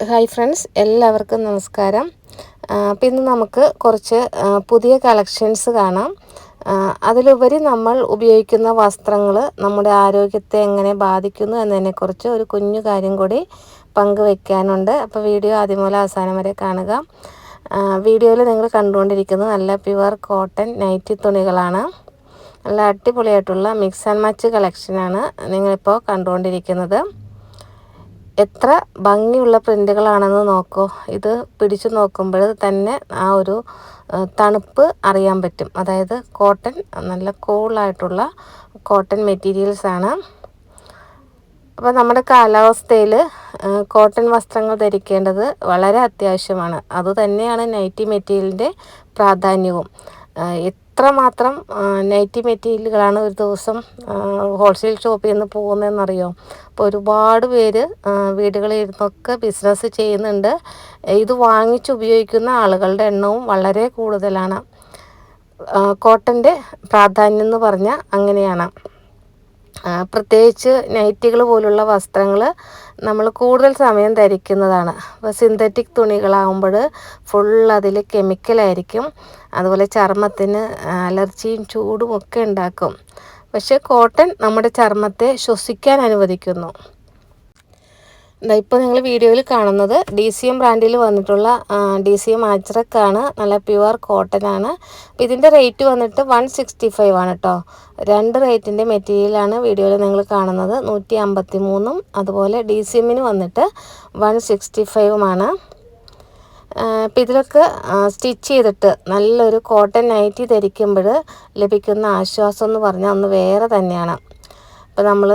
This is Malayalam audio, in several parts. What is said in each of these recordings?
ഹായ് ഫ്രണ്ട്സ്, എല്ലാവർക്കും നമസ്കാരം. അപ്പോൾ ഇന്ന് നമുക്ക് കുറച്ച് പുതിയ കളക്ഷൻസ് കാണാം. അതിലുപരി നമ്മൾ ഉപയോഗിക്കുന്ന വസ്ത്രങ്ങൾ നമ്മുടെ ആരോഗ്യത്തെ എങ്ങനെ ബാധിക്കുന്നു എന്നതിനെക്കുറിച്ച് ഒരു കുഞ്ഞു കാര്യം കൂടി പങ്കുവയ്ക്കാനുണ്ട്. അപ്പോൾ വീഡിയോ ആദ്യം മുതൽ അവസാനം വരെ കാണുക. വീഡിയോയിൽ നിങ്ങൾ കണ്ടുകൊണ്ടിരിക്കുന്നത് നല്ല പ്യുവർ കോട്ടൺ നൈറ്റി തുണികളാണ്. നല്ല അടിപൊളിയായിട്ടുള്ള മിക്സ് ആൻഡ് മാച്ച് കളക്ഷനാണ് നിങ്ങളിപ്പോൾ കണ്ടുകൊണ്ടിരിക്കുന്നത്. എത്ര ഭംഗിയുള്ള പ്രിൻ്റുകളാണെന്ന് നോക്കൂ. ഇത് പിടിച്ചു നോക്കുമ്പോൾ തന്നെ ആ ഒരു തണുപ്പ് അറിയാൻ പറ്റും. അതായത് കോട്ടൺ, നല്ല കൂളായിട്ടുള്ള കോട്ടൺ മെറ്റീരിയൽസാണ്. അപ്പോൾ നമ്മുടെ കാലാവസ്ഥയിൽ കോട്ടൺ വസ്ത്രങ്ങൾ ധരിക്കേണ്ടത് വളരെ അത്യാവശ്യമാണ്. അതുതന്നെയാണ് നൈറ്റി മെറ്റീരിയലിൻ്റെ പ്രാധാന്യവും. എത്രമാത്രം നൈറ്റി മെറ്റീരിയലുകളാണ് ഒരു ദിവസം ഹോൾസെയിൽ ഷോപ്പിൽ നിന്ന് പോകുന്നതെന്നറിയോ? അപ്പോൾ ഒരുപാട് പേര് വീടുകളിൽ ഇരുന്നൊക്കെ ബിസിനസ് ചെയ്യുന്നുണ്ട്. ഇത് വാങ്ങിച്ച് ഉപയോഗിക്കുന്ന ആളുകളുടെ എണ്ണവും വളരെ കൂടുതലാണ്. കോട്ടൻ്റെ പ്രാധാന്യം എന്ന് പറഞ്ഞാൽ അങ്ങനെയാണ്. പ്രത്യേകിച്ച് നൈറ്റികൾ പോലുള്ള വസ്ത്രങ്ങൾ നമ്മൾ കൂടുതൽ സമയം ധരിക്കുന്നതാണ്. അപ്പോൾ സിന്തറ്റിക് തുണികളാകുമ്പോൾ ഫുൾ അതിൽ കെമിക്കലായിരിക്കും. അതുപോലെ ചർമ്മത്തിന് അലർജിയും ചൂടും ഒക്കെ ഉണ്ടാക്കും. പക്ഷേ കോട്ടൺ നമ്മുടെ ചർമ്മത്തെ ശ്വസിക്കാൻ അനുവദിക്കുന്നു. ഇപ്പോൾ നിങ്ങൾ വീഡിയോയിൽ കാണുന്നത് DCM ബ്രാൻഡിൽ വന്നിട്ടുള്ള DCM അജ്രക്കാണ്. നല്ല പ്യുവർ കോട്ടൺ ആണ്. അപ്പോൾ ഇതിൻ്റെ റേറ്റ് വന്നിട്ട് 165 ആണ് കേട്ടോ. രണ്ട് റേറ്റിൻ്റെ മെറ്റീരിയലാണ് വീഡിയോയിൽ നിങ്ങൾ കാണുന്നത്. 153ഉം അതുപോലെ DCMന് വന്നിട്ട് 165ഉമാണ്. അപ്പോൾ ഇതിലൊക്കെ സ്റ്റിച്ച് ചെയ്തിട്ട് നല്ലൊരു കോട്ടൺ നൈറ്റി ധരിക്കുമ്പോൾ ലഭിക്കുന്ന ആശ്വാസം എന്ന് പറഞ്ഞാൽ ഒന്ന് വേറെ തന്നെയാണ്. ഇപ്പോൾ നമ്മൾ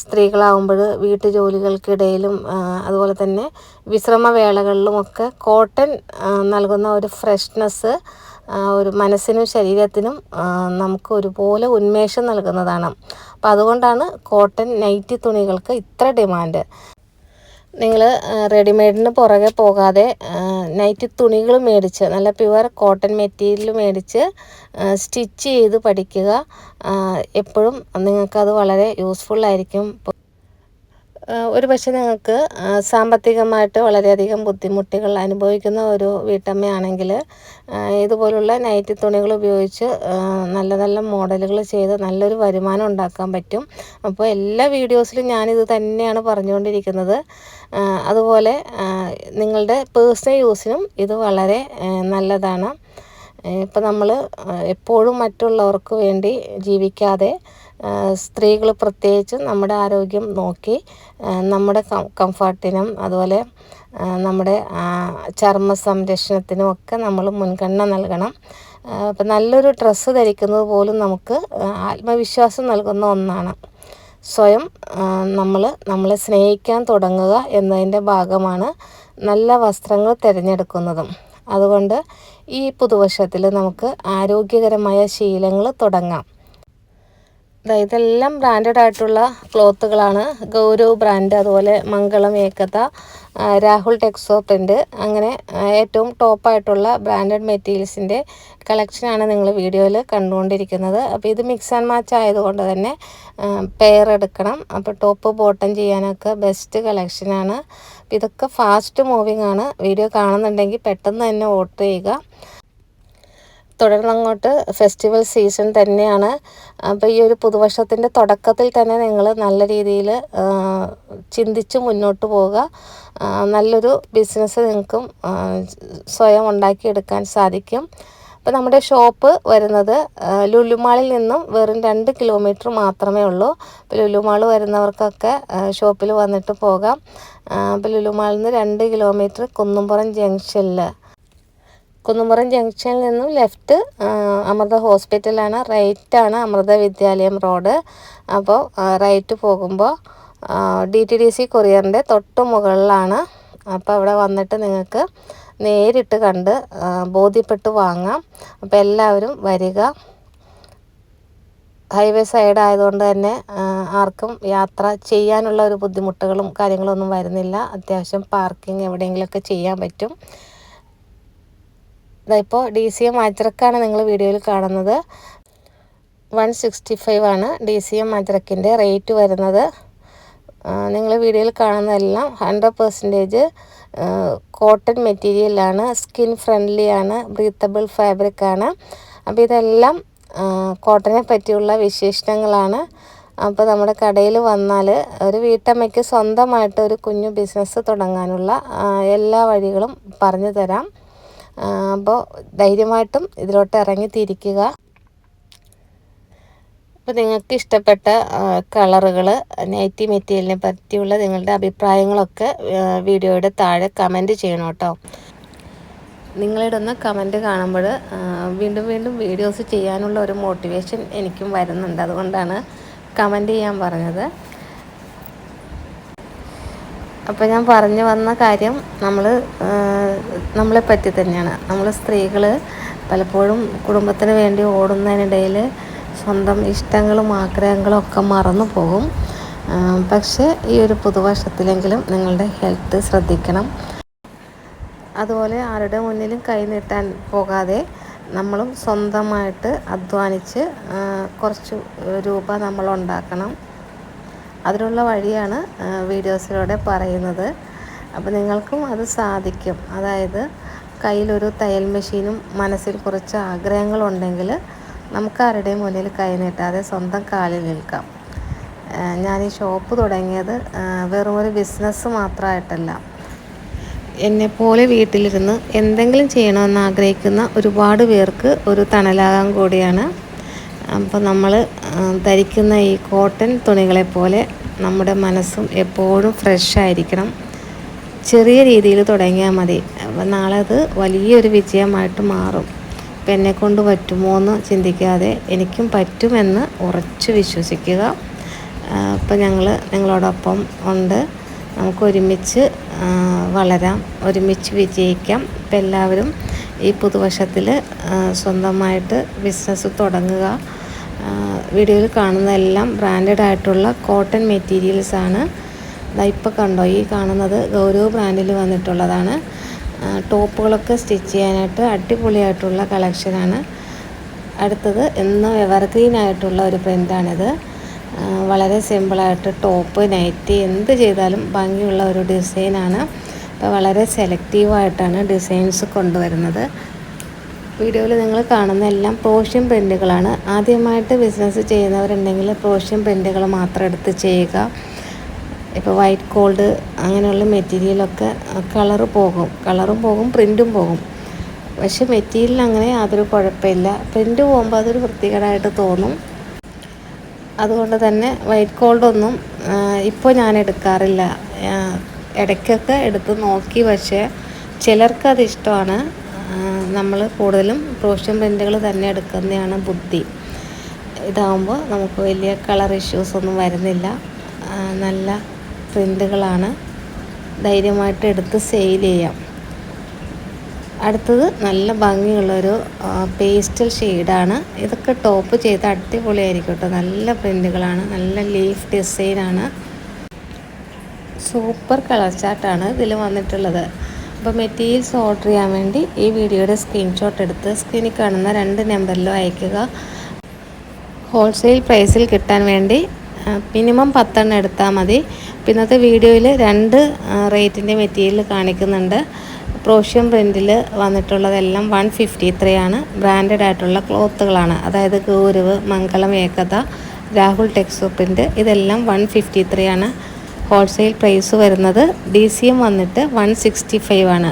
സ്ത്രീകളാകുമ്പോൾ വീട്ടുജോലികൾക്കിടയിലും അതുപോലെ തന്നെ വിശ്രമവേളകളിലുമൊക്കെ കോട്ടൺ നൽകുന്ന ഒരു ഫ്രഷ്നെസ് ഒരു മനസ്സിനും ശരീരത്തിനും നമുക്ക് ഒരുപോലെ ഉന്മേഷം നൽകുന്നതാണ്. അപ്പോൾ അതുകൊണ്ടാണ് കോട്ടൺ നൈറ്റി തുണികൾക്ക് ഇത്ര ഡിമാൻഡ്. നിങ്ങൾ റെഡിമെയ്ഡിന് പുറകെ പോകാതെ നൈറ്റി തുണികൾ മേടിച്ച് നല്ല പ്യുവർ കോട്ടൺ മെറ്റീരിയൽ മേടിച്ച് സ്റ്റിച്ച് ചെയ്ത് പഠിക്കുക. എപ്പോഴും നിങ്ങൾക്കത് വളരെ യൂസ്ഫുള്ളായിരിക്കും. ഒരു പക്ഷേ നിങ്ങൾക്ക് സാമ്പത്തികമായിട്ട് വളരെയധികം ബുദ്ധിമുട്ടുകൾ അനുഭവിക്കുന്ന ഒരു വീട്ടമ്മയാണെങ്കിൽ ഇതുപോലുള്ള നൈറ്റി തുണികൾ ഉപയോഗിച്ച് നല്ല നല്ല മോഡലുകൾ ചെയ്ത് നല്ലൊരു വരുമാനം ഉണ്ടാക്കാൻ പറ്റും. അപ്പോൾ എല്ലാ വീഡിയോസിലും ഞാനിത് തന്നെയാണ് പറഞ്ഞുകൊണ്ടിരിക്കുന്നത്. അതുപോലെ നിങ്ങളുടെ പേഴ്സണൽ യൂസിനും ഇത് വളരെ നല്ലതാണ്. ഇപ്പോൾ നമ്മൾ എപ്പോഴും മറ്റുള്ളവർക്ക് വേണ്ടി ജീവിക്കാതെ സ്ത്രീകൾ പ്രത്യേകിച്ചും നമ്മുടെ ആരോഗ്യം നോക്കി നമ്മുടെ കംഫർട്ടിനും അതുപോലെ നമ്മുടെ ചർമ്മ സംരക്ഷണത്തിനും ഒക്കെ നമ്മൾ മുൻഗണന നൽകണം. അപ്പം നല്ലൊരു ഡ്രസ്സ് ധരിക്കുന്നത് പോലും നമുക്ക് ആത്മവിശ്വാസം നൽകുന്ന ഒന്നാണ്. സ്വയം നമ്മളെ സ്നേഹിക്കാൻ തുടങ്ങുക എന്നതിൻ്റെ ഭാഗമാണ് നല്ല വസ്ത്രങ്ങൾ തിരഞ്ഞെടുക്കുന്നതും. അതുകൊണ്ട് ഈ പുതുവർഷത്തിൽ നമുക്ക് ആരോഗ്യകരമായ ശീലങ്ങൾ തുടങ്ങാം. ഇതെല്ലാം ബ്രാൻഡഡ് ആയിട്ടുള്ള ക്ലോത്തുകളാണ്. ഗൗരവ് ബ്രാൻഡ്, അതുപോലെ മംഗളം ഏകത, രാഹുൽ ടെക്സോ പ്രിൻ്റ്, അങ്ങനെ ഏറ്റവും ടോപ്പായിട്ടുള്ള ബ്രാൻഡഡ് മെറ്റീരിയൽസിൻ്റെ കളക്ഷനാണ് നിങ്ങൾ വീഡിയോയിൽ കണ്ടുകൊണ്ടിരിക്കുന്നത്. അപ്പോൾ ഇത് മിക്സ് ആൻഡ് മാച്ച് ആയതുകൊണ്ട് തന്നെ പെയർ എടുക്കണം. അപ്പോൾ ടോപ്പ് ബോട്ടം ചെയ്യാനൊക്കെ ബെസ്റ്റ് കളക്ഷനാണ്. ഇതൊക്കെ ഫാസ്റ്റ് മൂവിങ് ആണ്. വീഡിയോ കാണുന്നുണ്ടെങ്കിൽ പെട്ടെന്ന് തന്നെ ഓർഡർ ചെയ്യുക. തുടർന്നങ്ങോട്ട് ഫെസ്റ്റിവൽ സീസൺ തന്നെയാണ്. അപ്പോൾ ഈ ഒരു പുതുവർഷത്തിൻ്റെ തുടക്കത്തിൽ തന്നെ നിങ്ങൾ നല്ല രീതിയിൽ ചിന്തിച്ച് മുന്നോട്ട് പോവുക. നല്ലൊരു ബിസിനസ് നിങ്ങൾക്കും സ്വയം ഉണ്ടാക്കിയെടുക്കാൻ സാധിക്കും. അപ്പോൾ നമ്മുടെ ഷോപ്പ് വരുന്നത് ലുലുമാളിൽ നിന്നും വെറും 2 കിലോമീറ്റർ മാത്രമേ ഉള്ളൂ. അപ്പോൾ ലുലുമാൾ വരുന്നവർക്കൊക്കെ ഷോപ്പിൽ വന്നിട്ട് പോകാം. അപ്പോൾ ലുലുമാളിൽ നിന്ന് 2 കിലോമീറ്റർ കുന്നുംപുറം ജംഗ്ഷനിൽ നിന്നും ലെഫ്റ്റ് അമൃത ഹോസ്പിറ്റലാണ്. റൈറ്റാണ് അമൃത വിദ്യാലയം റോഡ്. അപ്പോൾ റൈറ്റ് പോകുമ്പോൾ DTDC കൊറിയറിൻ്റെ തൊട്ട് മുകളിലാണ്. അപ്പോൾ അവിടെ വന്നിട്ട് നിങ്ങൾക്ക് നേരിട്ട് കണ്ട് ബോധ്യപ്പെട്ട് വാങ്ങാം. അപ്പോൾ എല്ലാവരും വരിക. ഹൈവേ സൈഡ് ആയതുകൊണ്ട് തന്നെ ആർക്കും യാത്ര ചെയ്യാനുള്ള ഒരു ബുദ്ധിമുട്ടുകളും കാര്യങ്ങളൊന്നും വരുന്നില്ല. അത്യാവശ്യം പാർക്കിംഗ് എവിടെയെങ്കിലുമൊക്കെ ചെയ്യാൻ പറ്റും. ഇപ്പോൾ DCM അജ്രക്കാണ് നിങ്ങൾ വീഡിയോയിൽ കാണുന്നത്. 165 ആണ് DCM അജ്രക്കിൻ്റെ റേറ്റ് വരുന്നത്. നിങ്ങൾ വീഡിയോയിൽ കാണുന്നതെല്ലാം 100% കോട്ടൺ മെറ്റീരിയലാണ്, സ്കിൻ ഫ്രണ്ട്ലി ആണ്, ബ്രീത്തബിൾ ഫാബ്രിക് ആണ്. അപ്പോൾ ഇതെല്ലാം കോട്ടനെ പറ്റിയുള്ള വിശേഷണങ്ങളാണ്. അപ്പോൾ നമ്മുടെ കടയിൽ വന്നാൽ ഒരു വീട്ടമ്മയ്ക്ക് സ്വന്തമായിട്ട് ഒരു കുഞ്ഞു ബിസിനസ് തുടങ്ങാനുള്ള എല്ലാ വഴികളും പറഞ്ഞു തരാം. അപ്പോൾ ധൈര്യമായിട്ടും ഇതിലോട്ട് ഇറങ്ങിത്തിരിക്കുക. അപ്പോൾ നിങ്ങൾക്ക് ഇഷ്ടപ്പെട്ട കളറുകൾ, നൈറ്റി മെറ്റീരിയലിനെ പറ്റിയുള്ള നിങ്ങളുടെ അഭിപ്രായങ്ങളൊക്കെ വീഡിയോയുടെ താഴെ കമൻറ്റ് ചെയ്യണം കേട്ടോ. നിങ്ങളിടുന്ന കമൻറ്റ് കാണുമ്പോൾ വീണ്ടും വീണ്ടും വീഡിയോസ് ചെയ്യാനുള്ള ഒരു മോട്ടിവേഷൻ എനിക്കും വരുന്നുണ്ട്. അതുകൊണ്ടാണ് കമൻറ്റ് ചെയ്യാൻ പറഞ്ഞത്. അപ്പോൾ ഞാൻ പറഞ്ഞു വന്ന കാര്യം നമ്മളെ പറ്റി തന്നെയാണ്. നമ്മൾ സ്ത്രീകൾ പലപ്പോഴും കുടുംബത്തിന് വേണ്ടി ഓടുന്നതിനിടയിൽ സ്വന്തം ഇഷ്ടങ്ങളും ആഗ്രഹങ്ങളും ഒക്കെ മറന്നു പോകും. പക്ഷേ ഈ ഒരു പുതുവർഷത്തിലെങ്കിലും നിങ്ങളുടെ ഹെൽത്ത് ശ്രദ്ധിക്കണം. അതുപോലെ ആരുടെ മുന്നിലും കൈ നീട്ടാൻ പോകാതെ നമ്മളും സ്വന്തമായിട്ട് അധ്വാനിച്ച് കുറച്ച് രൂപ നമ്മൾ ഉണ്ടാക്കണം. അതിനുള്ള വഴിയാണ് വീഡിയോസിലൂടെ പറയുന്നത്. അപ്പോൾ നിങ്ങൾക്കും അത് സാധിക്കും. അതായത് കയ്യിലൊരു തയ്യൽ മെഷീനും മനസ്സിൽ കുറച്ച് ആഗ്രഹങ്ങളുണ്ടെങ്കിൽ നമുക്ക് ആരുടെയും മുന്നിൽ കൈ നീട്ടാതെ സ്വന്തം കാലിൽ നിൽക്കാം. ഞാൻ ഈ ഷോപ്പ് തുടങ്ങിയത് വെറും ഒരു ബിസിനസ് മാത്രമായിട്ടല്ല. എന്നെപ്പോലെ വീട്ടിലിരുന്ന് എന്തെങ്കിലും ചെയ്യണമെന്ന് ആഗ്രഹിക്കുന്ന ഒരുപാട് പേർക്ക് ഒരു തണലാകാൻ കൂടിയാണ്. അപ്പോൾ നമ്മൾ ധരിക്കുന്ന ഈ കോട്ടൺ തുണികളെപ്പോലെ നമ്മുടെ മനസ്സും എപ്പോഴും ഫ്രഷ് ആയിരിക്കണം. ചെറിയ രീതിയിൽ തുടങ്ങിയാൽ മതി. അപ്പോൾ നാളെ അത് വലിയൊരു വിജയമായിട്ട് മാറും. അപ്പോൾ എന്നെക്കൊണ്ട് പറ്റുമോ എന്ന് ചിന്തിക്കാതെ എനിക്കും പറ്റുമെന്ന് ഉറച്ചു വിശ്വസിക്കുക. അപ്പോൾ നിങ്ങളോടൊപ്പം ഉണ്ട്. നമുക്ക് ഒരുമിച്ച് വളരാം, ഒരുമിച്ച് വിജയിക്കാം. അപ്പോൾ എല്ലാവരും ഈ പുതുവർഷത്തിൽ സ്വന്തമായിട്ട് ബിസിനസ് തുടങ്ങുക. വീഡിയോയിൽ കാണുന്നതെല്ലാം ബ്രാൻഡഡ് ആയിട്ടുള്ള കോട്ടൺ മെറ്റീരിയൽസാണ്. ഇപ്പോൾ കണ്ടോ, ഈ കാണുന്നത് ഗൗരവ് ബ്രാൻഡിൽ വന്നിട്ടുള്ളതാണ്. ടോപ്പുകളൊക്കെ സ്റ്റിച്ച് ചെയ്യാനായിട്ട് അടിപൊളിയായിട്ടുള്ള കളക്ഷനാണ്. അടുത്തത് എന്നും എവർഗ്രീൻ ആയിട്ടുള്ള ഒരു പ്രിൻ്റാണിത്. വളരെ സിമ്പിളായിട്ട് ടോപ്പ്, നൈറ്റി എന്ത് ചെയ്താലും ഭംഗിയുള്ള ഒരു ഡിസൈനാണ്. അപ്പോൾ വളരെ സെലക്റ്റീവായിട്ടാണ് ഡിസൈൻസ് കൊണ്ടുവരുന്നത്. വീഡിയോയിൽ നിങ്ങൾ കാണുന്ന എല്ലാം പ്രോഷ്യൻ പ്രിൻ്റുകളാണ്. ആദ്യമായിട്ട് ബിസിനസ് ചെയ്യുന്നവരുണ്ടെങ്കിൽ പ്രോഷ്യൻ പ്രിൻ്റുകൾ മാത്രം എടുത്ത് ചെയ്യുക. ഇപ്പോൾ വൈറ്റ് ഗോൾഡ് അങ്ങനെയുള്ള മെറ്റീരിയലൊക്കെ കളറും പോകും, പ്രിൻറ്റും പോകും. പക്ഷേ മെറ്റീരിയൽ അങ്ങനെ യാതൊരു കുഴപ്പമില്ല. പ്രിൻറ്റ് പോകുമ്പോൾ അതൊരു വൃത്തികേടായിട്ട് തോന്നും. അതുകൊണ്ട് തന്നെ വൈറ്റ് ഗോൾഡൊന്നും ഇപ്പോൾ ഞാൻ എടുക്കാറില്ല. ഇടയ്ക്കൊക്കെ എടുത്ത് നോക്കി, പക്ഷേ ചിലർക്കത് ഇഷ്ടമാണ്. നമ്മൾ കൂടുതലും പ്രോഷ്യൻ പ്രിൻ്റുകൾ തന്നെ എടുക്കുന്നതാണ് ബുദ്ധി. ഇതാകുമ്പോൾ നമുക്ക് വലിയ കളർ ഇഷ്യൂസൊന്നും വരുന്നില്ല. നല്ല പ്രിൻ്റുകളാണ്. ധൈര്യമായിട്ട് എടുത്ത് സെയിൽ ചെയ്യാം. അടുത്തത് നല്ല ഭംഗിയുള്ളൊരു പേസ്റ്റൽ ഷെയ്ഡാണ്. ഇതൊക്കെ ടോപ്പ് ചെയ്ത് അടിപൊളിയായിരിക്കും കേട്ടോ. നല്ല പ്രിൻ്റുകളാണ്, നല്ല ലീഫ് ഡിസൈനാണ്. സൂപ്പർ കളർ ചാർട്ടാണ് ഇതിൽ വന്നിട്ടുള്ളത്. അപ്പോൾ മെറ്റീരിയൽസ് ഓർഡർ ചെയ്യാൻ വേണ്ടി ഈ വീഡിയോയുടെ സ്ക്രീൻഷോട്ട് എടുത്ത് സ്ക്രീനിൽ കാണുന്ന 2 നമ്പറിലും അയയ്ക്കുക. ഹോൾസെയിൽ പ്രൈസിൽ കിട്ടാൻ വേണ്ടി മിനിമം 10 എണ്ണം എടുത്താൽ മതി. ഇന്നത്തെ വീഡിയോയിൽ 2 റേറ്റിൻ്റെ മെറ്റീരിയൽ കാണിക്കുന്നുണ്ട്. പ്രോഷ്യൻ പ്രിൻറ്റിൽ വന്നിട്ടുള്ളതെല്ലാം 153 ആണ്. ബ്രാൻഡഡ് ആയിട്ടുള്ള ക്ലോത്തുകളാണ്. അതായത് ഗൗരവ്, മംഗളം ഏകത, രാഹുൽ ടെക്സോ പ്രിൻറ്റ്, ഇതെല്ലാം 153 ആണ്. ഹോൾസെയിൽ പ്രൈസ് വരുന്നത് DCM വന്നിട്ട് 165 ആണ്.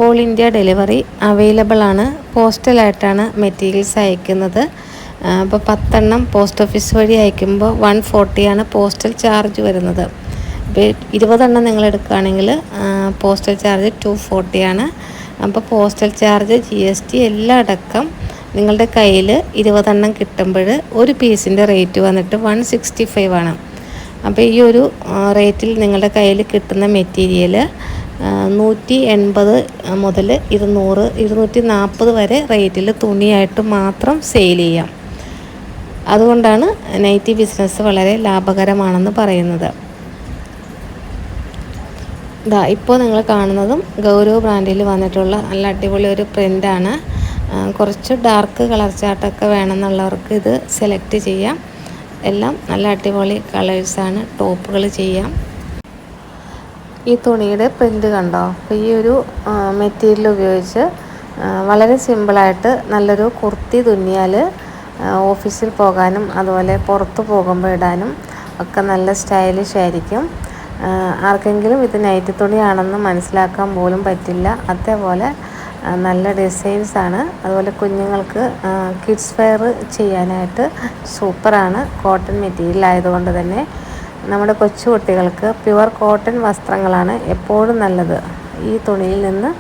ഓൾ ഇന്ത്യ ഡെലിവറി അവൈലബിൾ ആണ്. പോസ്റ്റലായിട്ടാണ് മെറ്റീരിയൽസ് അയക്കുന്നത്. അപ്പോൾ 10 എണ്ണം പോസ്റ്റ് ഓഫീസ് വഴി അയക്കുമ്പോൾ 140 ആണ് പോസ്റ്റൽ ചാർജ് വരുന്നത്. ഇപ്പോൾ 20 എണ്ണം നിങ്ങൾ എടുക്കുകയാണെങ്കിൽ പോസ്റ്റൽ ചാർജ് 240 ആണ്. അപ്പോൾ പോസ്റ്റൽ ചാർജ്, GST എല്ലാം അടക്കം നിങ്ങളുടെ കയ്യിൽ 20 എണ്ണം കിട്ടുമ്പോൾ ഒരു പീസിൻ്റെ റേറ്റ് വന്നിട്ട് 165 ആണ്. അപ്പോൾ ഈ ഒരു റേറ്റിൽ നിങ്ങളുടെ കയ്യിൽ കിട്ടുന്ന മെറ്റീരിയൽ 180 മുതൽ 200, 240 വരെ റേറ്റിൽ തുണിയായിട്ട് മാത്രം സെയിൽ ചെയ്യാം. അതുകൊണ്ടാണ് നൈറ്റി ബിസിനസ് വളരെ ലാഭകരമാണെന്ന് പറയുന്നത്. ഇപ്പോൾ നിങ്ങൾ കാണുന്നതും ഗൗരവ് ബ്രാൻഡിൽ വന്നിട്ടുള്ള നല്ല അടിപൊളി ഒരു പ്രിൻ്റാണ്. കുറച്ച് ഡാർക്ക് കളർ ചാർട്ടൊക്കെ വേണമെന്നുള്ളവർക്ക് ഇത് സെലക്ട് ചെയ്യാം. എല്ലാം നല്ല അടിപൊളി കളേഴ്സാണ്. ടോപ്പുകൾ ചെയ്യാം. ഈ തുണിയുടെ പ്രിൻ്റ് കണ്ടോ? അപ്പോൾ ഈ ഒരു മെറ്റീരിയൽ ഉപയോഗിച്ച് വളരെ സിമ്പിളായിട്ട് നല്ലൊരു കുർത്തി തുന്നിയാൽ ഓഫീസിൽ പോകാനും അതുപോലെ പുറത്ത് പോകുമ്പോൾ ഇടാനും ഒക്കെ നല്ല സ്റ്റൈലിഷ് ആയിരിക്കും. ആർക്കെങ്കിലും ഇത് നൈറ്റി തുണിയാണെന്ന് മനസ്സിലാക്കാൻ പോലും പറ്റില്ല. അതേപോലെ നല്ല ഡിസൈൻസാണ്. അതുപോലെ കുഞ്ഞുങ്ങൾക്ക് കിഡ്സ് വെയർ ചെയ്യാനായിട്ട് സൂപ്പറാണ്. കോട്ടൺ മെറ്റീരിയൽ ആയതുകൊണ്ട് തന്നെ നമ്മുടെ കൊച്ചു കുട്ടികൾക്ക് പ്യുവർ കോട്ടൺ വസ്ത്രങ്ങളാണ് എപ്പോഴും നല്ലത്. ഈ തുണിയിൽ നിന്ന്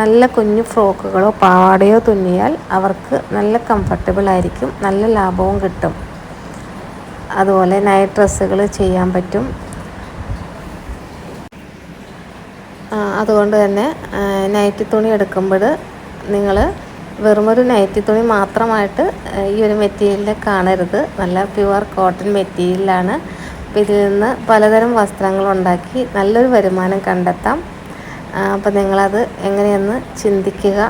നല്ല കുഞ്ഞു ഫ്രോക്കുകളോ പാവാടയോ തുന്നിയാൽ അവർക്ക് നല്ല കംഫർട്ടബിൾ ആയിരിക്കും, നല്ല ലാഭവും കിട്ടും. അതുപോലെ നൈറ്റ് ഡ്രസ്സുകൾ ചെയ്യാൻ പറ്റും. അതുകൊണ്ട് തന്നെ നൈറ്റി തുണി എടുക്കുമ്പോൾ നിങ്ങൾ വെറുമൊരു നൈറ്റി തുണി മാത്രമായിട്ട് ഈ ഒരു മെറ്റീരിയലിനെ കാണരുത്. നല്ല പ്യുവർ കോട്ടൺ മെറ്റീരിയലാണ്. അപ്പോൾ ഇതിൽ നിന്ന് പലതരം വസ്ത്രങ്ങൾ ഉണ്ടാക്കി നല്ലൊരു വരുമാനം കണ്ടെത്താം. അപ്പോൾ നിങ്ങളത് എങ്ങനെയെന്ന് ചിന്തിക്കുക.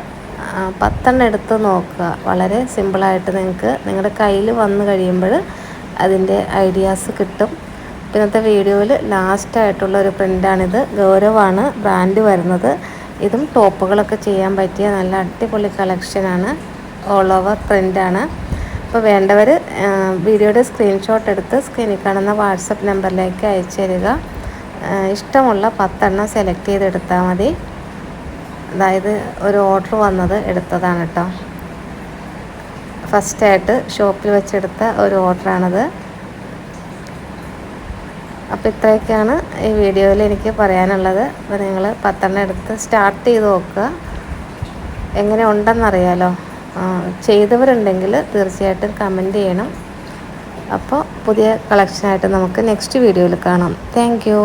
10 എടുത്ത് നോക്കുക. വളരെ സിമ്പിളായിട്ട് നിങ്ങൾക്ക് നിങ്ങളുടെ കയ്യിൽ വന്നു കഴിയുമ്പോൾ അതിൻ്റെ ഐഡിയാസ് കിട്ടും. ഇന്നത്തെ വീഡിയോയിൽ ലാസ്റ്റായിട്ടുള്ള ഒരു പ്രിൻ്റാണിത്. ഗൗരവാണ് ബ്രാൻഡ് വരുന്നത്. ഇതും ടോപ്പുകളൊക്കെ ചെയ്യാൻ പറ്റിയ നല്ല അടിപൊളി കളക്ഷനാണ്. ഓൾ ഓവർ പ്രിൻ്റാണ്. അപ്പോൾ വേണ്ടവർ വീഡിയോയുടെ സ്ക്രീൻഷോട്ട് എടുത്ത് സ്ക്രീനിൽ കാണുന്ന വാട്സപ്പ് നമ്പറിലേക്ക് അയച്ചു തരിക. ഇഷ്ടമുള്ള 10 സെലക്ട് ചെയ്തെടുത്താൽ മതി. അതായത് ഒരു ഓർഡർ വന്നത് എടുത്തതാണ് കേട്ടോ. ഫസ്റ്റായിട്ട് ഷോപ്പിൽ വെച്ചെടുത്ത ഒരു ഓർഡറാണത്. അപ്പോൾ ഇത്രയൊക്കെയാണ് ഈ വീഡിയോയിൽ എനിക്ക് പറയാനുള്ളത്. അപ്പോൾ നിങ്ങൾ 10 എടുത്ത് സ്റ്റാർട്ട് ചെയ്ത് നോക്കുക. എങ്ങനെ ഉണ്ടെന്നറിയാലോ. ചെയ്തവരുണ്ടെങ്കിൽ തീർച്ചയായിട്ടും കമൻറ്റ് ചെയ്യണം. അപ്പോൾ പുതിയ കളക്ഷനായിട്ട് നമുക്ക് നെക്സ്റ്റ് വീഡിയോയിൽ കാണാം. Thank you.